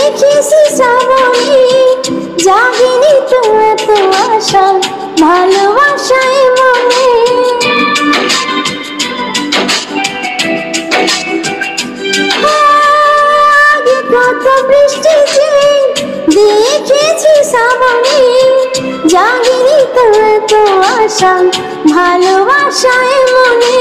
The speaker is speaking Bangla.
দেখেছি শ্রাবণে জাগেনি তো এত আশা ভালোবাসায় মনে। আগে কত বৃষ্টি যে দেখেছি শ্রাবণে জাগেনি তো এত আশা ভালোবাসায় মনে।